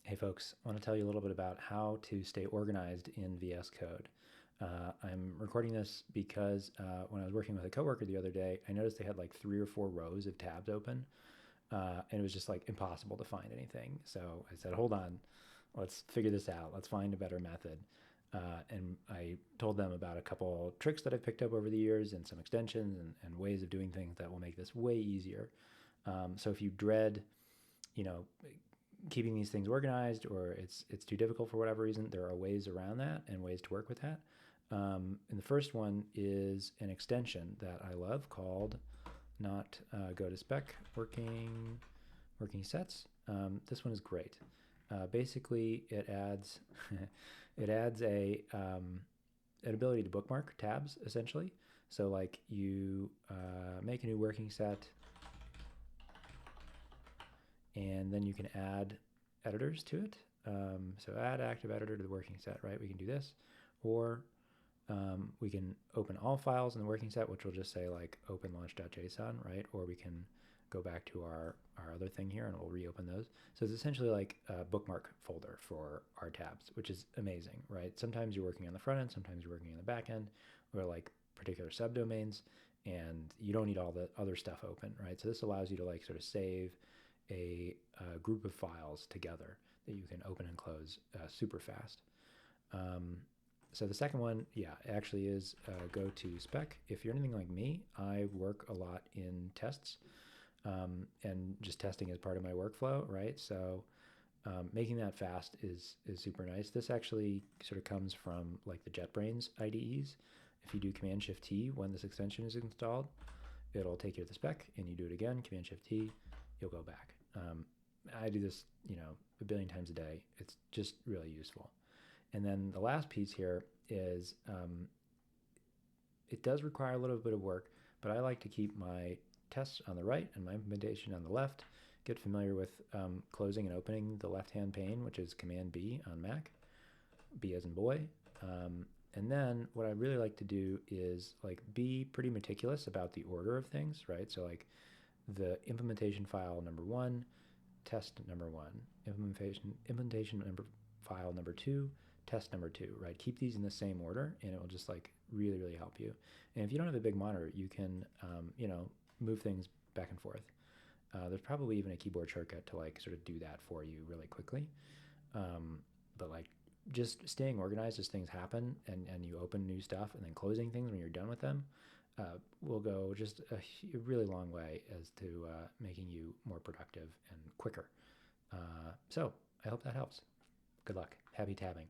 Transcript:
Hey folks, I want to tell you a little bit about how to stay organized in VS Code. I'm recording this because when I was working with a coworker the other day, I noticed they had like 3 or 4 rows of tabs open, and it was just like impossible to find anything. So I said, hold on, let's figure this out. Let's find a better method. And I told them about a couple tricks that I've picked up over the years and some extensions and ways of doing things that will make this way easier. So if you dread, you know, keeping these things organized, or it's too difficult for whatever reason, there are ways around that and ways to work with that. And the first one is an extension that I love called not go to spec working sets. This one is great. Basically, it adds it adds an ability to bookmark tabs essentially. So like you make a new working set, and then you can add editors to it. So add active editor to the working set, right? We can do this, or we can open all files in the working set, which will just say like open launch.json, right? Or we can go back to our other thing here and we'll reopen those. So it's essentially like a bookmark folder for our tabs, which is amazing, right? Sometimes you're working on the front end, sometimes you're working on the back end, or like particular subdomains, and you don't need all the other stuff open, right? So this allows you to like sort of save a group of files together that you can open and close super fast. So the second one, yeah, actually is go to spec. If you're anything like me, I work a lot in tests, and just testing is part of my workflow, right? So making that fast is super nice. This actually sort of comes from like the JetBrains IDEs. If you do Command-Shift-T when this extension is installed, it'll take you to the spec, and you do it again, Command-Shift-T, you'll go back. I do this, a billion times a day. It's just really useful. And then the last piece here is it does require a little bit of work, but I like to keep my tests on the right and my implementation on the left. Get familiar with closing and opening the left-hand pane, which is Command-B on Mac, B as in boy. And then what I really like to do is like be pretty meticulous about the order of things, right? So like the implementation file number 1, test number 1, implementation number file number 2, test number 2, right? Keep these in the same order, and it will just like really, really help you. And if you don't have a big monitor, you can, move things back and forth. There's probably even a keyboard shortcut to like sort of do that for you really quickly. But like just staying organized as things happen, and you open new stuff, and then closing things when you're done with them will go just a really long way as to making you more productive and quicker. So I hope that helps. Good luck. Happy tabbing.